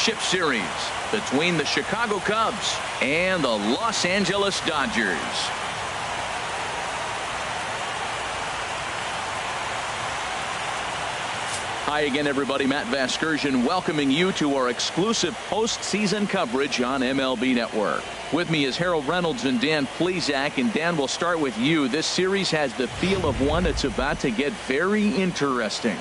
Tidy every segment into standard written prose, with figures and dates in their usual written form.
championship series between the Chicago Cubs and the Los Angeles Dodgers. Hi again, everybody. Matt Vasgersian welcoming you to our exclusive postseason coverage on MLB Network. With me is Harold Reynolds and Dan Plesac. And Dan, we'll start with you. This series has the feel of one that's about to get very interesting.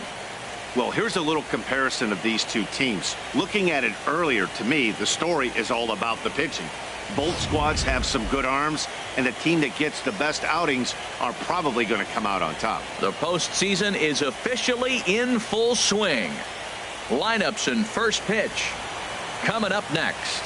Well, here's a little comparison of these two teams. Looking at it earlier, to me, the story is all about the pitching. Both squads have some good arms, and the team that gets the best outings are probably going to come out on top. The postseason is officially in full swing. Lineups and first pitch coming up next.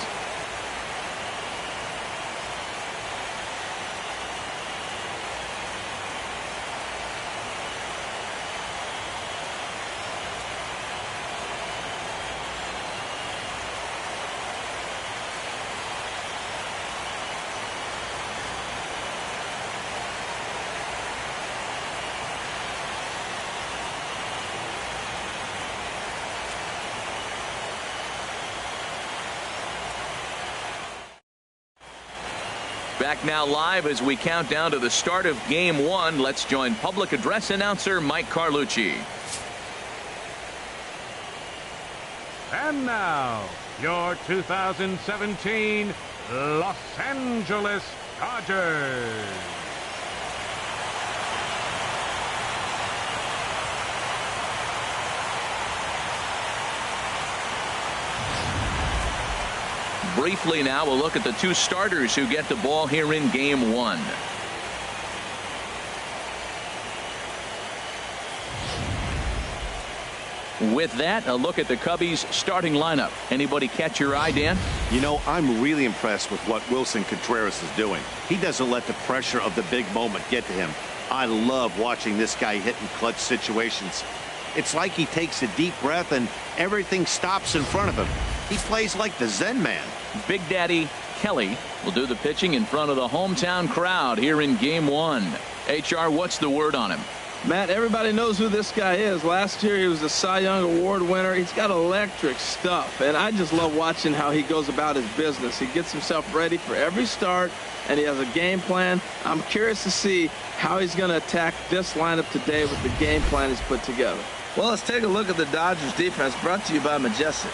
Back now live as we count down to the start of Game 1. Let's join public address announcer Mike Carlucci. And now, your 2017 Los Angeles Dodgers. Briefly now, we'll look at the two starters who get the ball here in Game 1. With that, a look at the Cubbies' starting lineup. Anybody catch your eye, Dan? You know, I'm really impressed with what Wilson Contreras is doing. He doesn't let the pressure of the big moment get to him. I love watching this guy hit in clutch situations. It's like he takes a deep breath and everything stops in front of him. He plays like the Zen man. Big Daddy Kelly will do the pitching in front of the hometown crowd here in Game 1. HR, what's the word on him? Matt, everybody knows who this guy is. Last year he was the Cy Young Award winner. He's got electric stuff, and I just love watching how he goes about his business. He gets himself ready for every start, and he has a game plan. I'm curious to see how he's going to attack this lineup today with the game plan he's put together. Well, let's take a look at the Dodgers defense, brought to you by Majestic.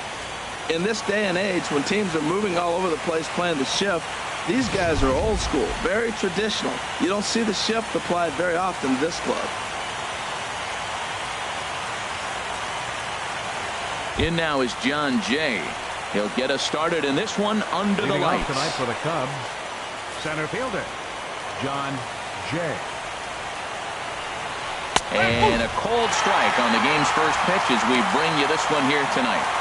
In this day and age, when teams are moving all over the place playing the shift, these guys are old school, very traditional. You don't see the shift applied very often to this club. In now is John Jay. He'll get us started in this one under the lights. Tonight for the Cubs, center fielder John Jay. And a cold strike on the game's first pitch as we bring you this one here tonight.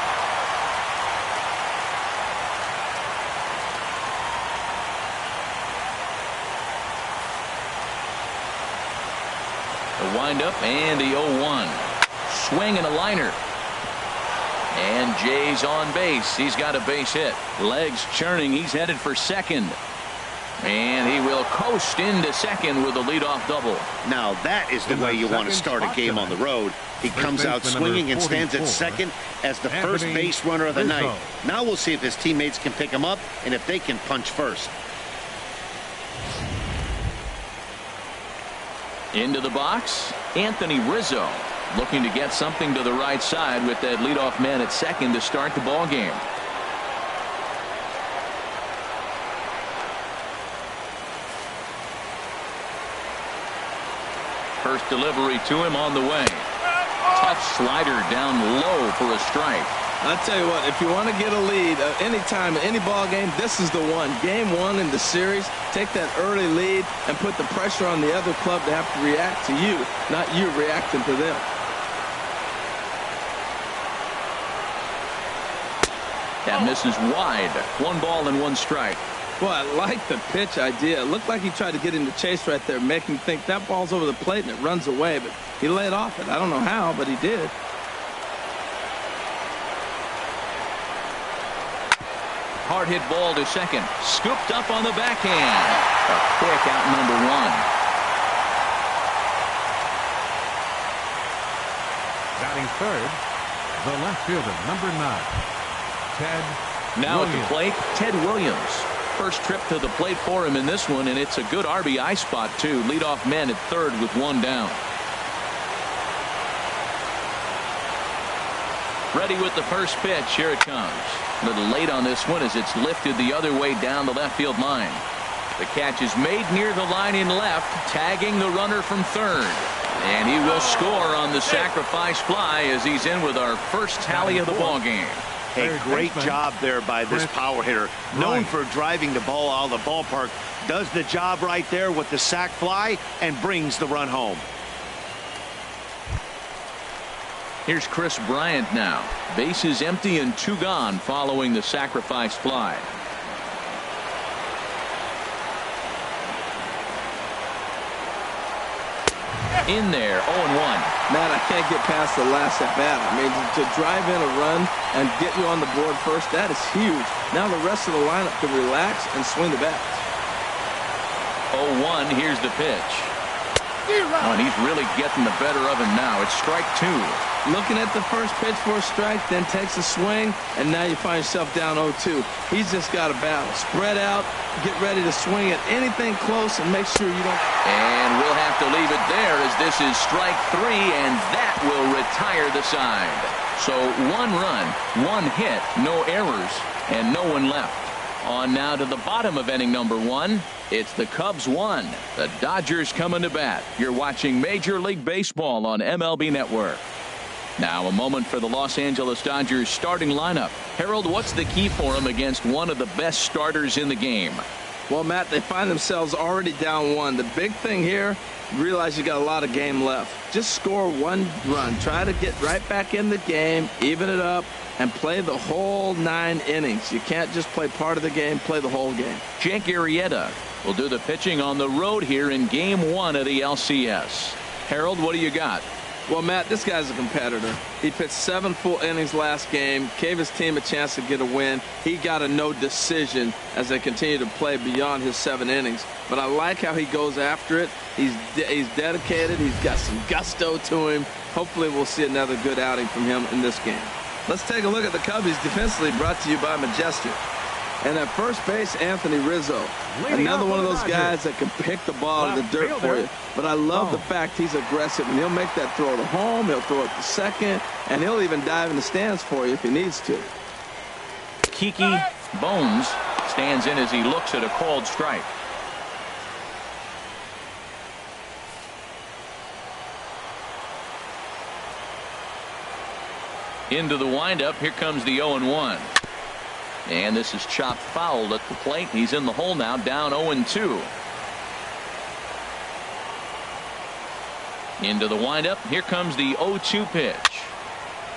The windup and the 0-1. Swing and a liner. And Jay's on base. He's got a base hit. Legs churning. He's headed for second. And he will coast into second with a leadoff double. Now that is the way you want to start a game on the road. He comes out swinging and stands at second as the first base runner of the night. Now we'll see if his teammates can pick him up and if they can punch first. Into the box, Anthony Rizzo, looking to get something to the right side with that leadoff man at second to start the ball game. First delivery to him on the way. Tough slider down low for a strike. I'll tell you what, if you want to get a lead anytime, any ball game, this is the one. Game 1 in the series, take that early lead and put the pressure on the other club to have to react to you, not you reacting to them. That misses wide. 1 ball and 1 strike. Boy, I like the pitch idea. It looked like he tried to get into chase right there, make him think that ball's over the plate and it runs away, but he laid off it. I don't know how, but he did. Hard hit ball to second. Scooped up on the backhand. A quick out number 1. Batting third, the left fielder, number 9. Ted Now Williams. at the plate, Ted Williams. First trip to the plate for him in this one, and it's a good RBI spot, too. Leadoff man at third with one down. Ready with the first pitch. Here it comes. A little late on this one as it's lifted the other way down the left field line. The catch is made near the line in left, tagging the runner from third. And he will score on the sacrifice fly as he's in with our first tally of the ball game. Hey, great job there by this power hitter. Known for driving the ball out of the ballpark. Does the job right there with the sac fly and brings the run home. Here's Chris Bryant now. Bases empty and 2 gone following the sacrifice fly. In there, 0-1. Man, I can't get past the last at bat. I mean, to drive in a run and get you on the board first, that is huge. Now the rest of the lineup can relax and swing the bat. 0-1, here's the pitch. Oh, and he's really getting the better of him now. It's strike 2. Looking at the first pitch for a strike, then takes a swing, and now you find yourself down 0-2. He's just got a battle. Spread out, get ready to swing at anything close, and make sure you don't. And we'll have to leave it there as this is strike 3, and that will retire the side. So 1 run, 1 hit, no errors, and no one left. On now to the bottom of inning number 1. It's the Cubs 1. The Dodgers coming to bat. You're watching Major League Baseball on MLB Network. Now a moment for the Los Angeles Dodgers starting lineup. Harold, what's the key for them against one of the best starters in the game? Well, Matt, they find themselves already down 1. The big thing here, realize you got a lot of game left. Just score 1 run. Try to get right back in the game, even it up, and play the whole 9 innings. You can't just play part of the game, play the whole game. Jake Arrieta will do the pitching on the road here in Game 1 of the LCS. Harold, what do you got? Well, Matt, this guy's a competitor. He pitched 7 full innings last game, gave his team a chance to get a win. He got a no decision as they continue to play beyond his 7 innings. But I like how he goes after it. He's dedicated. He's got some gusto to him. Hopefully we'll see another good outing from him in this game. Let's take a look at the Cubbies defensively, brought to you by Majestic. And at first base, Anthony Rizzo. Another one of those guys that can pick the ball in the dirt for you. But I love the fact he's aggressive, and he'll make that throw to home, he'll throw it to second, and he'll even dive in the stands for you if he needs to. Kiki Bones stands in as he looks at a called strike. Into the windup. Here comes the 0-1. And this is chopped foul at the plate. He's in the hole now, down 0-2. Into the windup. Here comes the 0-2 pitch.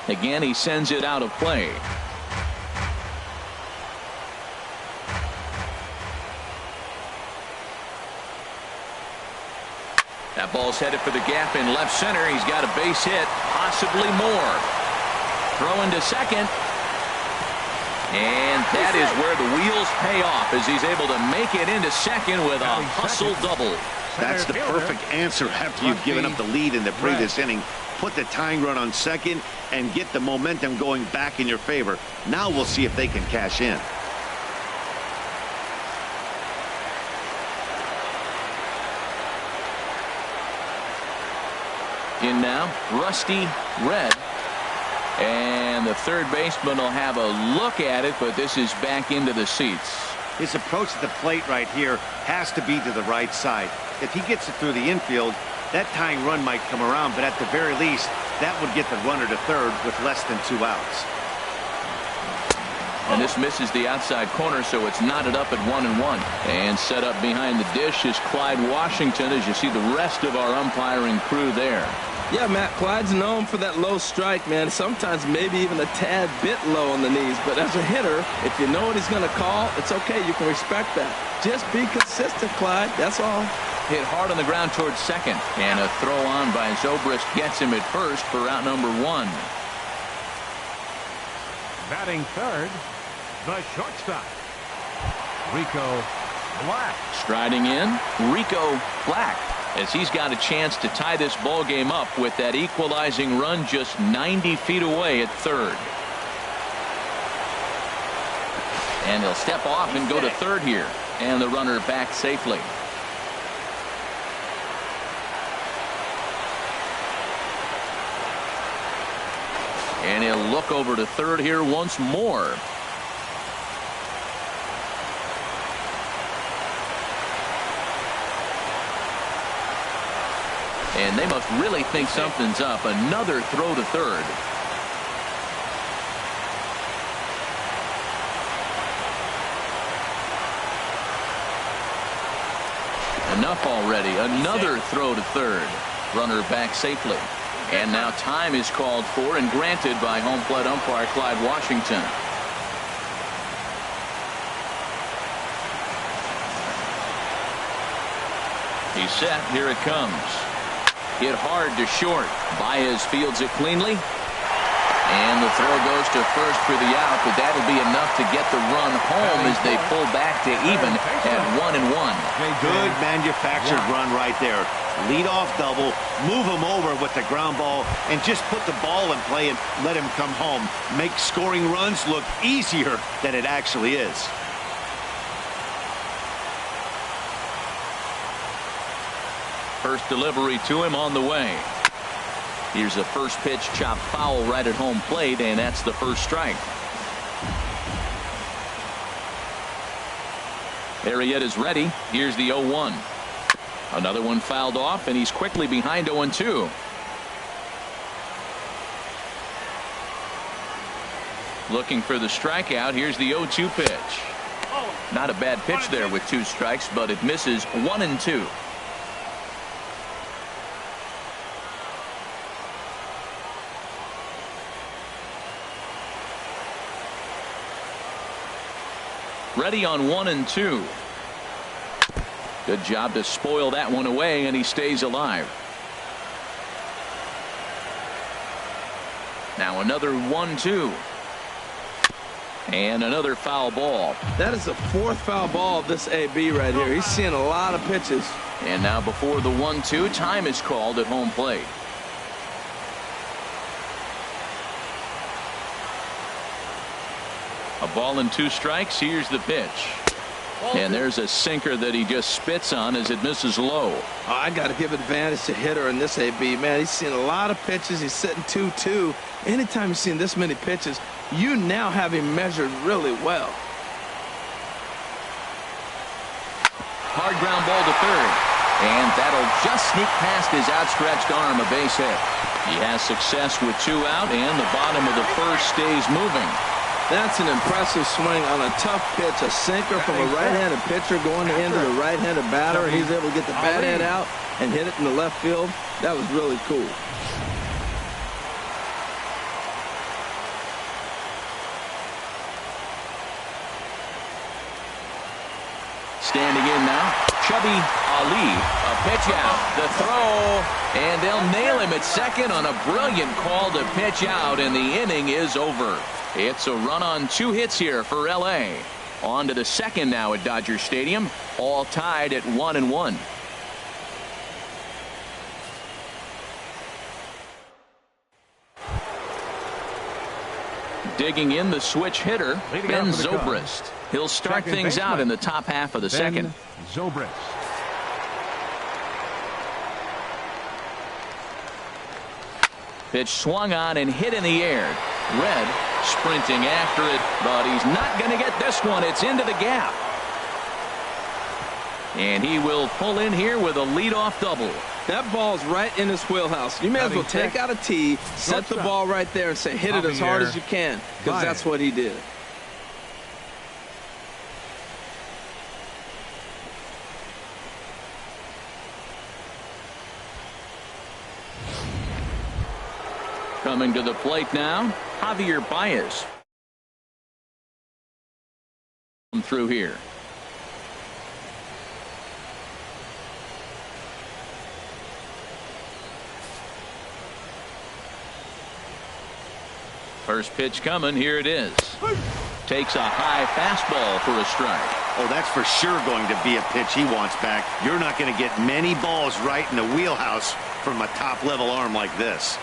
Again, he sends it out of play. That ball's headed for the gap in left center. He's got a base hit, possibly more. Throwing to second. And that is where the wheels pay off as he's able to make it into second with a hustle double. That's the perfect answer after you've given up the lead in the previous inning. Put the tying run on second and get the momentum going back in your favor. Now we'll see if they can cash in. In now, Rusty Red. And the third baseman will have a look at it, but this is back into the seats. His approach to the plate right here has to be to the right side. If he gets it through the infield, that tying run might come around, but at the very least, that would get the runner to third with less than 2 outs. And this misses the outside corner, so it's knotted up at 1-1. And set up behind the dish is Clyde Washington, as you see the rest of our umpiring crew there. Yeah, Matt, Clyde's known for that low strike, man. Sometimes maybe even a tad bit low on the knees. But as a hitter, if you know what he's going to call, it's okay. You can respect that. Just be consistent, Clyde. That's all. Hit hard on the ground towards second. And a throw on by Zobrist gets him at first for out number 1. Batting third, the shortstop, Rico Black. Striding in, Rico Black, as he's got a chance to tie this ball game up with that equalizing run just 90 feet away at third. And he'll step off and go to third here. And the runner back safely. And he'll look over to third here once more. And they must really think something's up. Another throw to third. Enough already. Another throw to third. Runner back safely. And now time is called for and granted by home plate umpire Clyde Washington. He's set. Here it comes. Hit hard to short. Baez fields it cleanly. And the throw goes to first for the out, but that'll be enough to get the run home as they pull back to even at 1-1. Good manufactured run right there. Lead off double, move him over with the ground ball, and just put the ball in play and let him come home. Make scoring runs look easier than it actually is. First delivery to him on the way. Here's the first pitch, chopped foul right at home plate, and that's the first strike. Arrieta is ready. Here's the 0-1. Another one fouled off, and he's quickly behind 0-2. Looking for the strikeout. Here's the 0-2 pitch. Not a bad pitch there with 2 strikes, but it misses 1-2. Ready on 1-2. Good job to spoil that one away, and he stays alive. Now another 1-2. And another foul ball. That is the 4th foul ball of this AB right here. He's seeing a lot of pitches. And now before the 1-2, time is called at home plate. A ball and 2 strikes. Here's the pitch. And there's a sinker that he just spits on as it misses low. Oh, I got to give advantage to hitter in this AB, man. He's seen a lot of pitches. He's sitting 2-2. Anytime you've seen this many pitches, you now have him measured really well. Hard ground ball to third. And that'll just sneak past his outstretched arm, a base hit. He has success with 2 out, and the bottom of the first stays moving. That's an impressive swing on a tough pitch, a sinker from a right-handed pitcher going into the right-handed batter, and he's able to get the bat head out and hit it in the left field. That was really cool. Standing in now, Chubby Ali, a pitch out, the throw, and they'll nail him at second on a brilliant call to pitch out, and the inning is over. It's a run on 2 hits here for L.A. On to the second now at Dodger Stadium, all tied at 1-1. Digging in the switch hitter, Ben Zobrist. He'll start things out in the top half of the second. Zobrist. Pitch swung on and hit in the air. Red sprinting after it, but he's not going to get this one. It's into the gap. And he will pull in here with a leadoff double. That ball's right in his wheelhouse. You may as well take out a tee, set the ball right there, and say hit it as hard as you can, because that's what he did. Coming to the plate now, Javier Baez. Through here. First pitch coming. Here it is. Takes a high fastball for a strike. Oh, that's for sure going to be a pitch he wants back. You're not going to get many balls right in the wheelhouse from a top-level arm like this.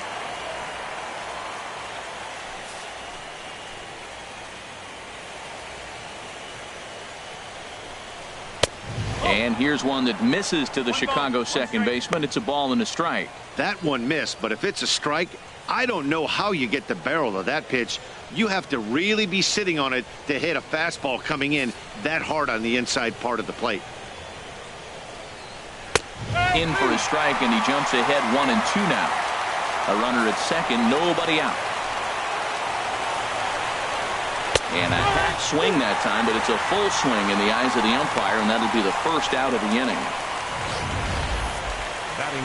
And here's one that misses to the Chicago second baseman. It's a ball and a strike. That one missed, but if it's a strike, I don't know how you get the barrel of that pitch. You have to really be sitting on it to hit a fastball coming in that hard on the inside part of the plate. In for a strike, and he jumps ahead 1-2 now. A runner at second, nobody out. And a half swing that time, but it's a full swing in the eyes of the umpire, and that'll be the first out of the inning.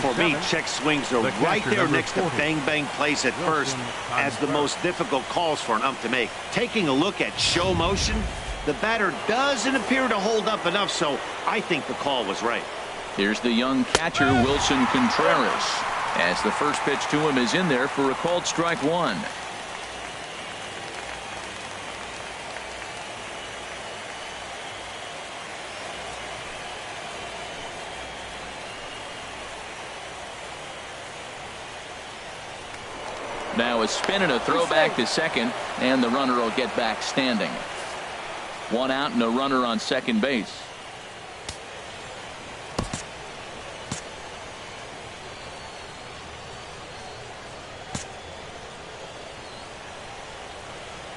For me, check swings are right there next to bang-bang plays at first as the most difficult calls for an ump to make. Taking a look at show motion, the batter doesn't appear to hold up enough, so I think the call was right. Here's the young catcher, Wilson Contreras, as the first pitch to him is in there for a called strike one. Now a spin and a throwback to second, and the runner will get back standing. One out and a runner on second base.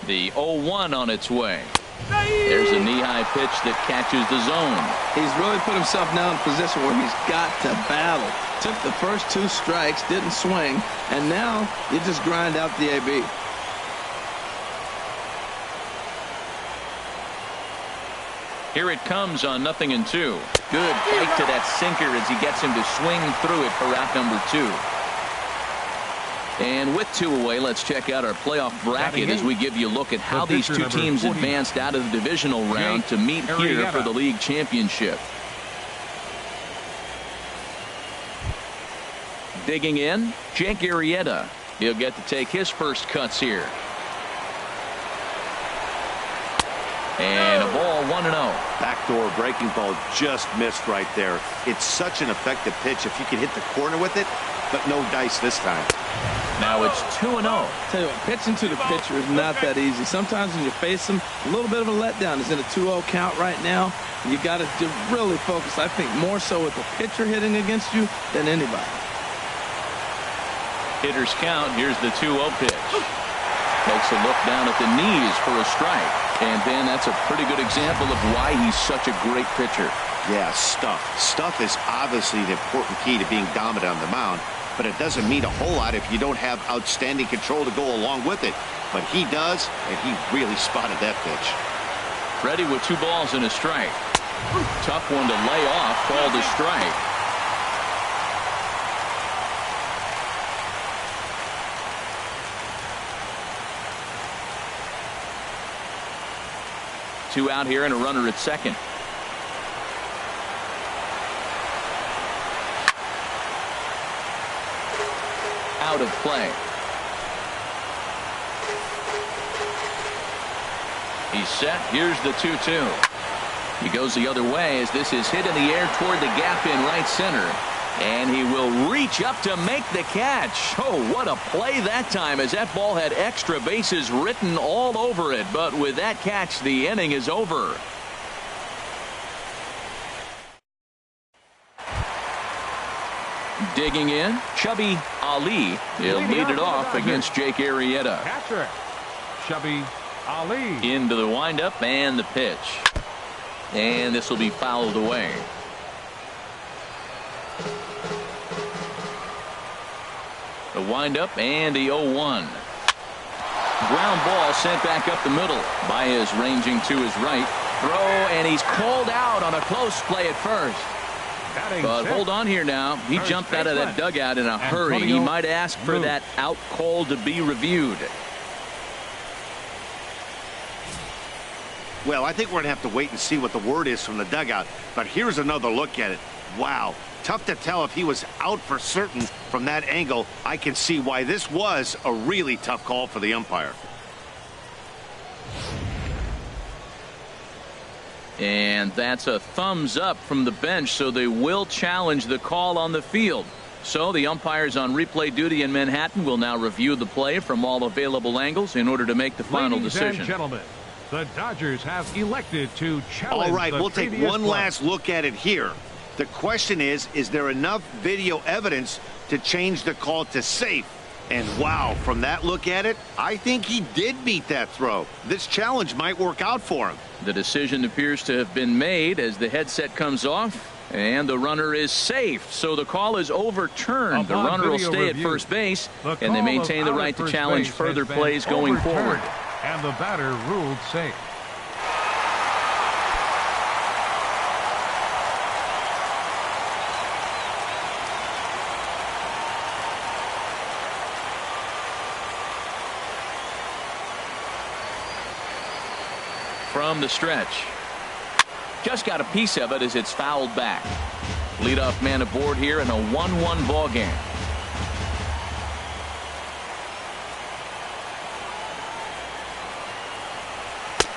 The 0-1 on its way. There's a knee-high pitch that catches the zone. He's really put himself now in a position where he's got to battle. Took the first two strikes, didn't swing, and now you just grind out the AB. Here it comes on 0-2. Good fight to that sinker as he gets him to swing through it for out number 2. And with 2 away, let's check out our playoff bracket as we give you a look at how these two teams advanced out of the divisional round to meet here for the league championship. Digging in, Jake Arrieta. He'll get to take his first cuts here. And a ball 1-0. Backdoor breaking ball just missed right there. It's such an effective pitch if you can hit the corner with it, but no dice this time. Now it's 2-0. Tell you what, pitching to the pitcher is not that easy. Sometimes when you face him, a little bit of a letdown. He's in a 2-0 count right now. You got to really focus, I think, more so with the pitcher hitting against you than anybody. Hitters count. Here's the 2-0 pitch. Takes a look down at the knees for a strike. And then that's a pretty good example of why he's such a great pitcher. Yeah, stuff. Stuff is obviously the important key to being dominant on the mound, but it doesn't mean a whole lot if you don't have outstanding control to go along with it. But he does, and he really spotted that pitch. Ready with 2 balls and a strike. Tough one to lay off, called a strike. Two out here and a runner at second. Out of play. He's set. Here's the 2-2. He goes the other way as this is hit in the air toward the gap in right center. And he will reach up to make the catch. Oh, what a play that time, as that ball had extra bases written all over it. But with that catch, the inning is over. Digging in, Chubby Ali. He'll lead it off against Jake Arrieta. Catcher, Chubby Ali. Into the windup and the pitch. And this will be fouled away. The windup and the 0-1. Ground ball sent back up the middle. Baez ranging to his right. Throw, and he's called out on a close play at first. But hold on here now. He jumped out of that dugout in a hurry. He might ask for that out call to be reviewed. Well, I think we're going to have to wait and see what the word is from the dugout. But here's another look at it. Wow. Tough to tell if he was out for certain from that angle. I can see why this was a really tough call for the umpire. And that's a thumbs up from the bench, so they will challenge the call on the field. So the umpires on replay duty in Manhattan will now review the play from all available angles in order to make the final decision. Ladies and gentlemen, The Dodgers have elected to challenge. All right, the we'll take previous one play. last look at it here. The question is there enough video evidence to change the call to safe? And wow, from that look at it, I think he did beat that throw. This challenge might work out for him. The decision appears to have been made as the headset comes off, and the runner is safe. So the call is overturned. The Upon runner will video stay review, at first base, the and they call maintain of the out right at to first challenge base further has been plays going forward. overturned, and the batter ruled safe. From the stretch. Just got a piece of it as it's fouled back. Leadoff man aboard here in a 1-1 ball game.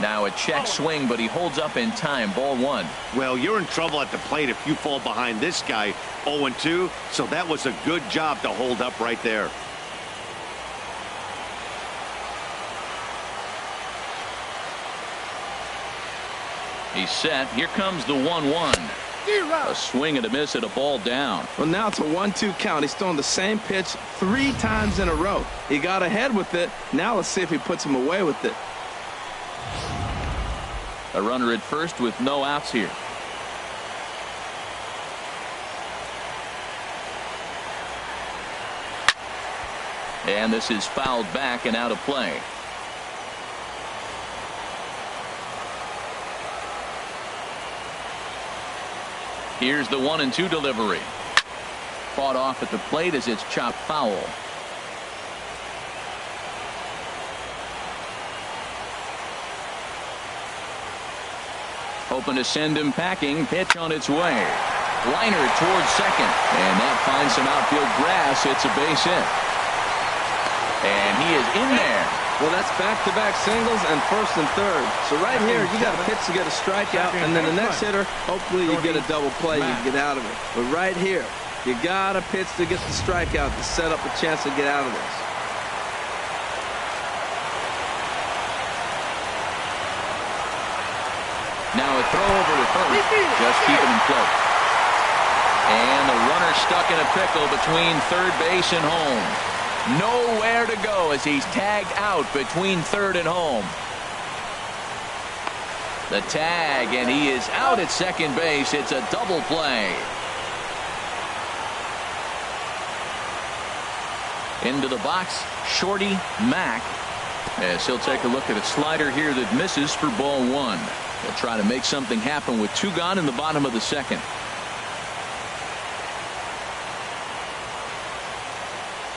Now a check swing, but he holds up in time. Ball 1. Well, you're in trouble at the plate if you fall behind this guy 0-2, so that was a good job to hold up right there. He's set. Here comes the 1-1. A swing and a miss at a ball down. Well, now it's a 1-2 count. He's throwing the same pitch 3 times in a row. He got ahead with it. Now let's see if he puts him away with it. A runner at first with no outs here. And this is fouled back and out of play. Here's the 1-2 delivery. Fought off at the plate as it's chopped foul. Hoping to send him packing. Pitch on its way. Liner towards second. And that finds some outfield grass. It's a base hit. And he is in there. Well, that's back-to-back singles and first and third. So right here, you got a pitch to get a strikeout, and then the next hitter, hopefully you get a double play, you can get out of it. But right here, you got a pitch to get the strikeout to set up a chance to get out of this. Now a throw over to first, just keeping him close. And the runner stuck in a pickle between third base and home. Nowhere to go as he's tagged out between third and home. The tag, and he is out at second base. It's a double play. Into the box, Shorty Mack, as he'll take a look at a slider here that misses for ball 1. They'll try to make something happen with 2 gone in the bottom of the second.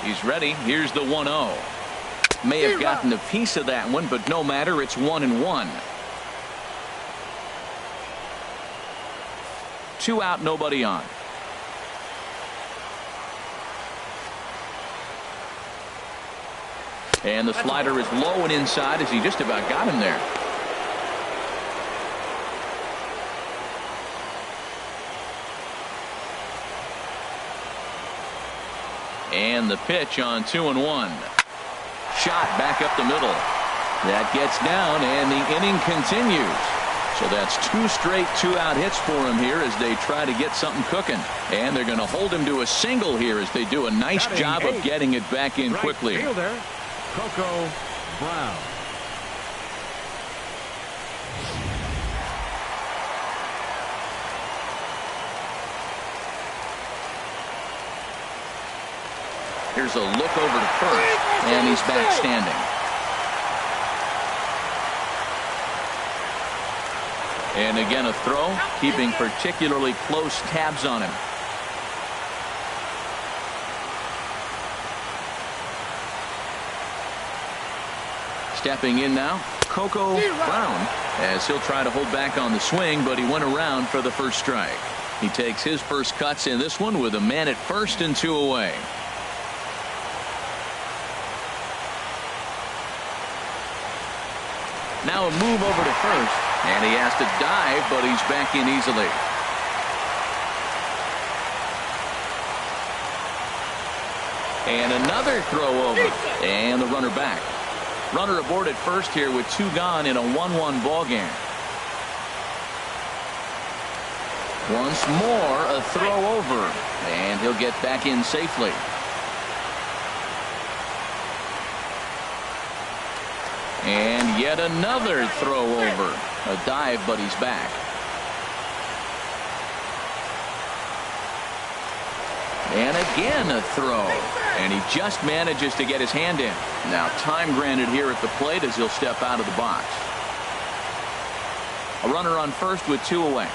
He's ready. Here's the 1-0. May have gotten a piece of that one, but no matter. It's 1-1. 2 out, nobody on. And the slider is low and inside as he just about got him there. And the pitch on 2-1. Shot back up the middle. That gets down, and the inning continues. So that's 2 straight 2-out hits for him here as they try to get something cooking. And they're going to hold him to a single here as they do a nice job of getting it back in quickly. Right fielder, Coco Brown. Here's a look over to first, and he's back standing. And again a throw, keeping particularly close tabs on him. Stepping in now, Coco Brown, as he'll try to hold back on the swing, but he went around for the first strike. He takes his first cuts in this one with a man at first and 2 away. Now a move over to first, and he has to dive, but he's back in easily. And another throw over, and the runner back. Runner aboard at first here with 2 gone in a 1-1 ball game. Once more, a throw over, and he'll get back in safely. And yet another throw over. A dive, but he's back. And again a throw. And he just manages to get his hand in. Now time granted here at the plate as he'll step out of the box. A runner on first with 2 away.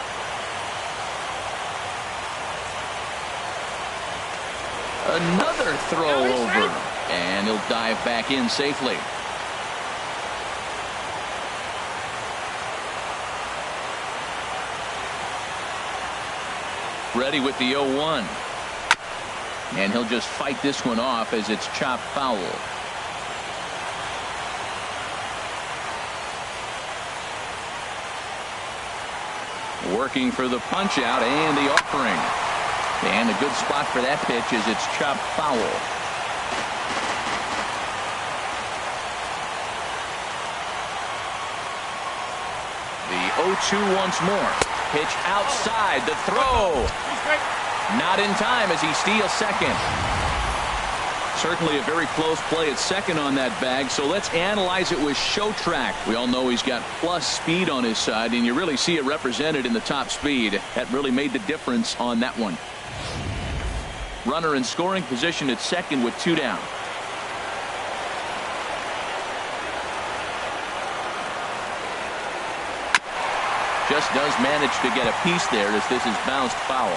Another throw over. And he'll dive back in safely. Ready with the 0-1. And he'll just fight this one off as it's chopped foul. Working for the punch out and the offering. And a good spot for that pitch as it's chopped foul. The 0-2 once more. Pitch outside, the throw. Not in time as he steals second. Certainly a very close play at second on that bag, so let's analyze it with show track. We all know he's got plus speed on his side, and you really see it represented in the top speed. That really made the difference on that one. Runner in scoring position at second with 2 down. Just does manage to get a piece there as this is bounced foul.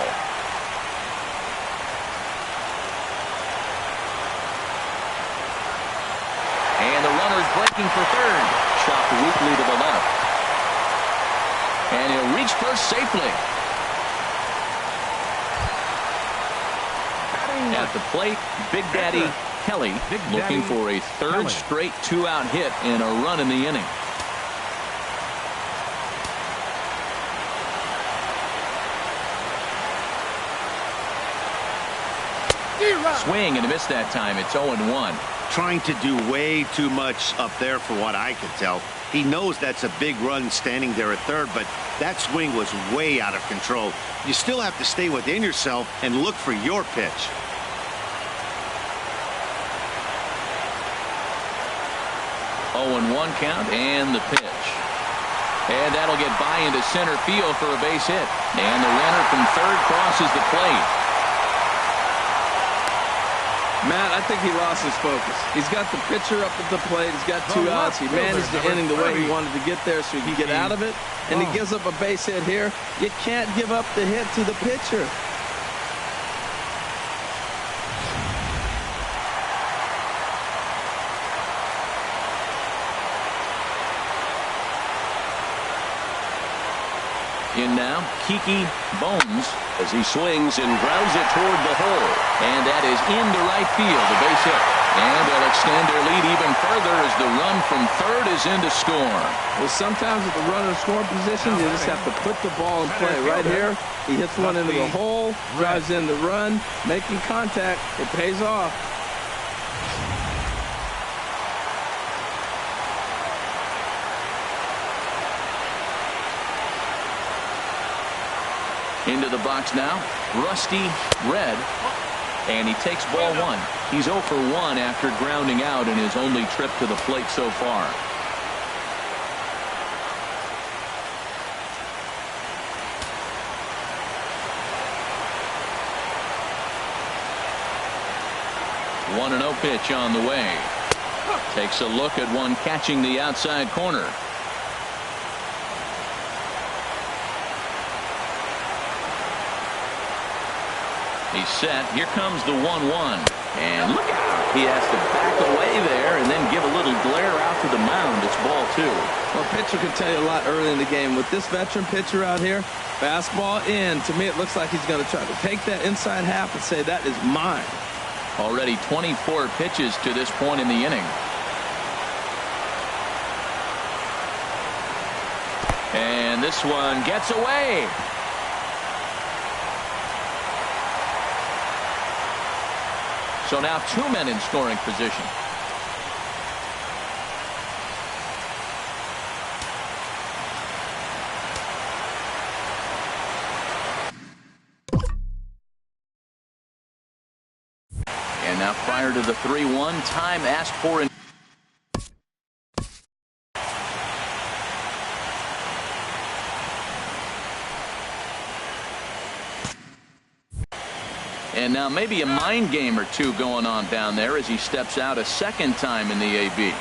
And the runner's breaking for third. Chopped weakly to the left. And he'll reach first safely. At the plate, Big Daddy Kelly looking for a third straight 2-out hit and a run in the inning. Swing and a miss that time. It's 0-1. Trying to do way too much up there for what I can tell. He knows that's a big run standing there at third, but that swing was way out of control. You still have to stay within yourself and look for your pitch. One count and the pitch. And that'll get by into center field for a base hit. And the runner from third crosses the plate. Matt, I think he lost his focus. He's got the pitcher up at the plate. He's got 2 outs. He managed the inning the way he wanted to get there so he could get out of it. And he gives up a base hit here. You can't give up the hit to the pitcher. In now, Kiki Bones as he swings and grounds it toward the hole. And that is into right field, a base hit. And they'll extend their lead even further as the run from third is in to score. Well, sometimes with the runner in scoring position, you just have to put the ball in play. Right here, he hits one into the hole, drives in the run, making contact. It pays off. Into the box now, Rusty Red, and he takes ball 1. He's 0 for 1 after grounding out in his only trip to the plate so far. One 1-0 pitch on the way. Takes a look at one catching the outside corner. He's set. Here comes the 1-1. And look out. He has to back away there and then give a little glare out to the mound. It's ball 2. Well, pitcher can tell you a lot early in the game. With this veteran pitcher out here, fastball in. To me, it looks like he's going to try to take that inside half and say, that is mine. Already 24 pitches to this point in the inning. And this one gets away. So now 2 men in scoring position. Now prior to the 3-1, time asked for. And now maybe a mind game or two going on down there as he steps out a second time in the AB.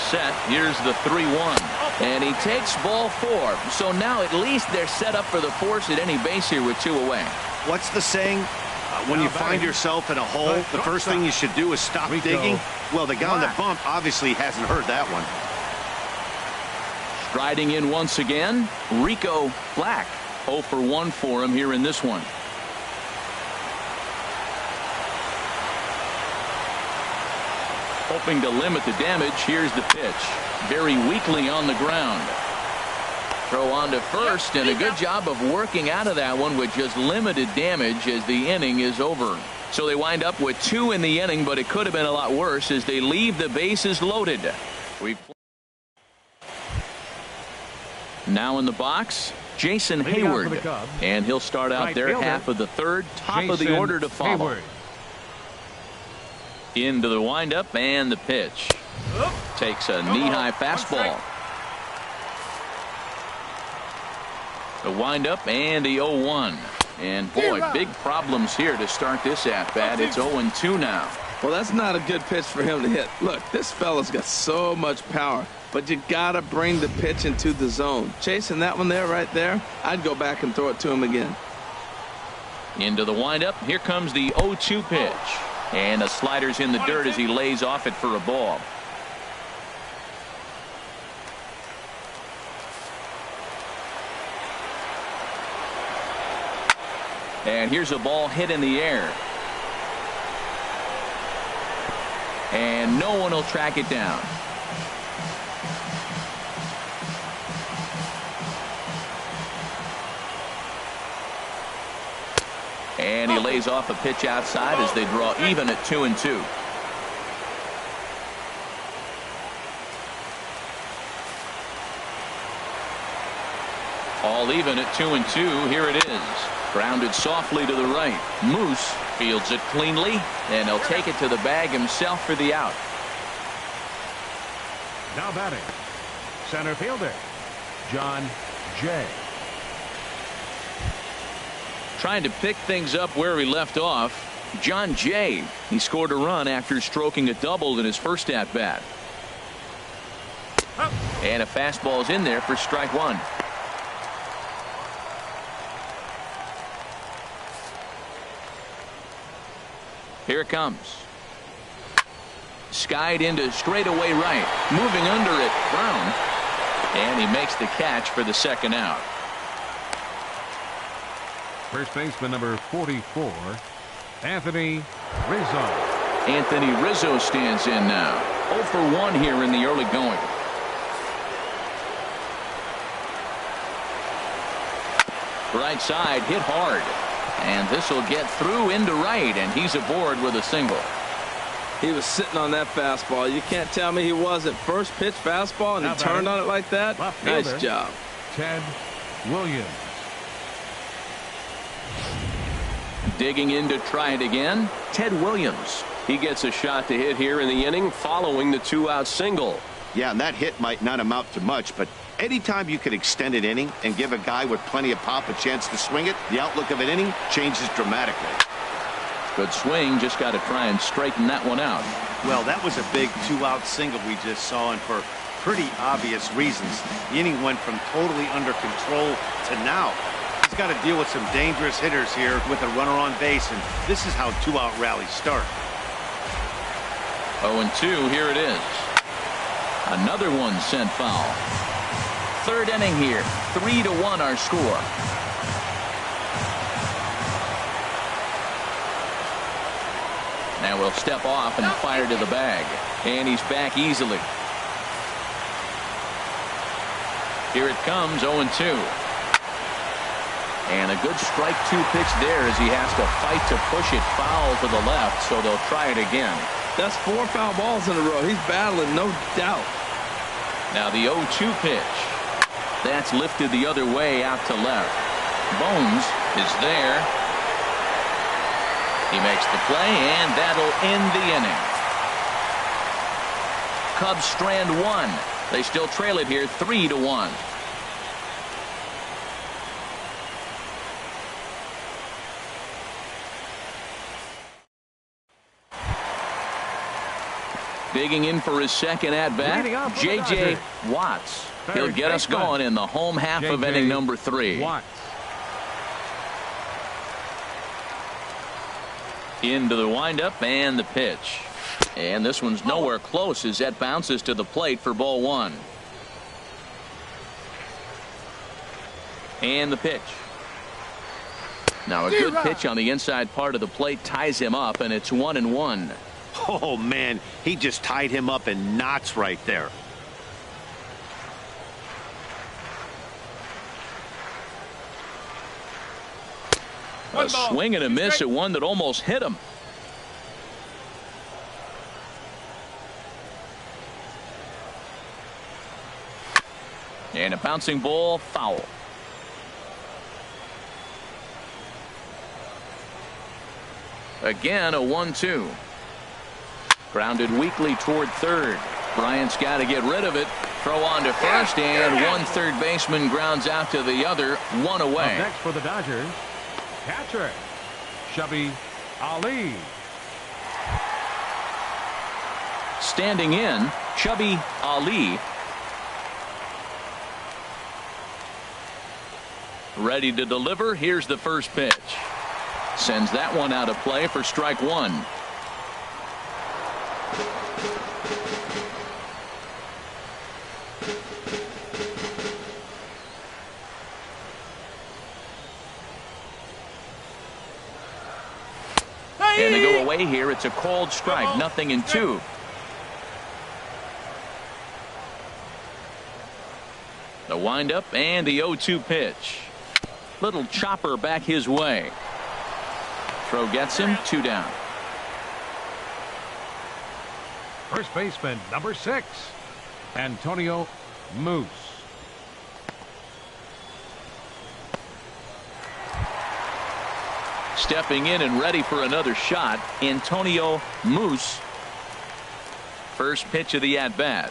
Set. Here's the 3-1. And he takes ball 4. So now at least they're set up for the force at any base here with 2 away. What's the saying? When you find yourself in a hole, the first thing you should do is stop digging. Well, the guy on the bump obviously hasn't heard that one. Striding in once again, Rico Black. 0 for 1 for him here in this one. Hoping to limit the damage. Here's the pitch. Very weakly on the ground. Throw on to first, and a good job of working out of that one with just limited damage as the inning is over. So they wind up with 2 in the inning, but it could have been a lot worse as they leave the bases loaded. Now in the box, Jason Hayward, and he'll start out their half of the third, top of the order to follow. Into the windup and the pitch. Takes a knee-high fastball. The windup and the 0-1. And boy, big problems here to start this at-bat. It's 0-2 now. Well, that's not a good pitch for him to hit. Look, this fella's got so much power, but you got to bring the pitch into the zone. Chasing that one there, right there, I'd go back and throw it to him again. Into the windup. Here comes the 0-2 pitch. And the slider's in the dirt as he lays off it for a ball. And here's a ball hit in the air. And no one will track it down. And he lays off a pitch outside as they draw even at 2-2. All even at 2-2. Here it is. Grounded softly to the right. Moose fields it cleanly, and he'll take it to the bag himself for the out. Now batting, center fielder, John Jay. Trying to pick things up where he left off, John Jay. He scored a run after stroking a double in his first at-bat. And a fastball is in there for strike 1. Here it comes. Skied into straightaway right. Moving under it, Brown. And he makes the catch for the second out. First baseman number 44, Anthony Rizzo. Anthony Rizzo stands in now. 0 for 1 here in the early going. Right side hit hard. And this will get through into right, and he's aboard with a single. He was sitting on that fastball. You can't tell me he wasn't. First pitch fastball, and he turned on it like that. Nice job. Ted Williams. Digging in to try it again, Ted Williams. He gets a shot to hit here in the inning following the 2-out single. Yeah, and that hit might not amount to much, but anytime you can extend an inning and give a guy with plenty of pop a chance to swing it, the outlook of an inning changes dramatically. Good swing, just got to try and straighten that one out. Well, that was a big 2-out single we just saw, and for pretty obvious reasons. The inning went from totally under control to now. He's got to deal with some dangerous hitters here with a runner on base, and this is how 2-out rallies start. 0-2, here it is. Another one sent foul. Third inning here. 3-1 our score. Now we'll step off and fire to the bag. And he's back easily. Here it comes, 0-2. And a good strike 2 pitch there as he has to fight to push it foul to the left, so they'll try it again. That's 4 foul balls in a row. He's battling, no doubt. Now the 0-2 pitch. That's lifted the other way out to left. Bones is there. He makes the play, and that'll end the inning. Cubs strand one. They still trail it here 3-1. Digging in for his second at-bat, J.J. Watts. He'll get us going in the home half of inning number 3. Into the windup and the pitch. And this one's nowhere close as that bounces to the plate for ball 1. And the pitch. Now a good pitch on the inside part of the plate ties him up, and it's 1-1. Oh, man, he just tied him up in knots right there. A swing and a miss at one that almost hit him. And a bouncing ball, foul. Again, a 1-2. Grounded weakly toward third. Bryant's got to get rid of it. Throw on to first, and one third baseman grounds out to the other, one away. Up next for the Dodgers, catcher, Chubby Ali. Standing in, Chubby Ali. Ready to deliver. Here's the first pitch. Sends that one out of play for strike one. And they go away here. It's a called strike. 0-2. The windup and the 0-2 pitch. Little chopper back his way. Throw gets him. 2 down. First baseman, number 6, Antonio Moose. Stepping in and ready for another shot, Antonio Moose. First pitch of the at-bat.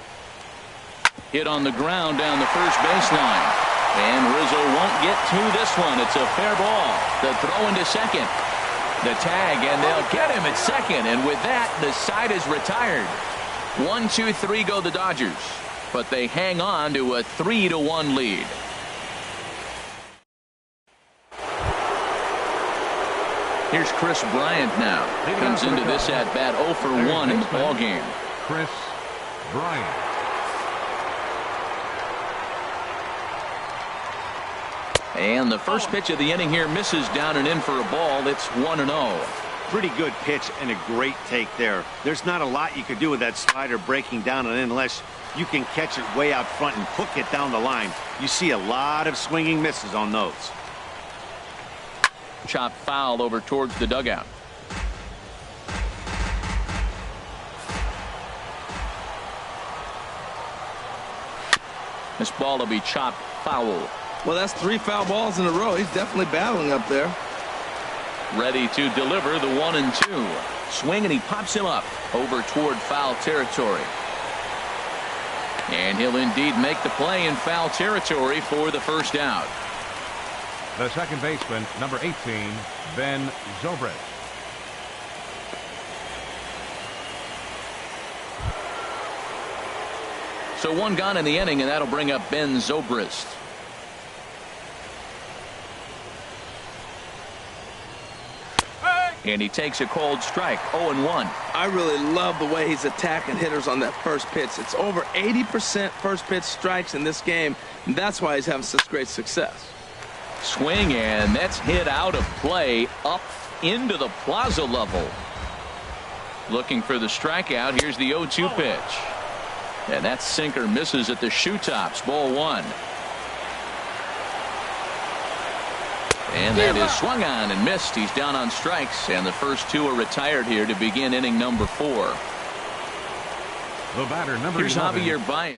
Hit on the ground down the first baseline. And Rizzo won't get to this one. It's a fair ball. The throw into second. The tag, and they'll get him at second. And with that, the side is retired. 1-2-3 go the Dodgers. But they hang on to a 3-1 lead. Here's Chris Bryant now. Comes into this at-bat 0 for 1 in the ballgame. Chris Bryant. And the first pitch of the inning here misses down and in for a ball. It's 1-0. Pretty good pitch and a great take there. There's not a lot you could do with that slider breaking down and in unless you can catch it way out front and hook it down the line. You see a lot of swinging misses on those. Chop foul over towards the dugout. This ball will be chopped foul. Well, that's 3 foul balls in a row. He's definitely battling up there. Ready to deliver the 1-2. Swing, and he pops him up over toward foul territory. And he'll indeed make the play in foul territory for the first out. The second baseman, number 18, Ben Zobrist. So 1 gone in the inning, and that'll bring up Ben Zobrist. And he takes a cold strike. 0-1. I really love the way he's attacking hitters on that first pitch. It's over 80% first pitch strikes in this game, and that's why he's having such great success. Swing, and that's hit out of play up into the plaza level. Looking for the strikeout. Here's the 0-2 pitch. And that sinker misses at the shoe tops. Ball 1. And that is swung on and missed. He's down on strikes, and the first 2 are retired here to begin inning number 4. The batter, number Here's 11. Javier Baez.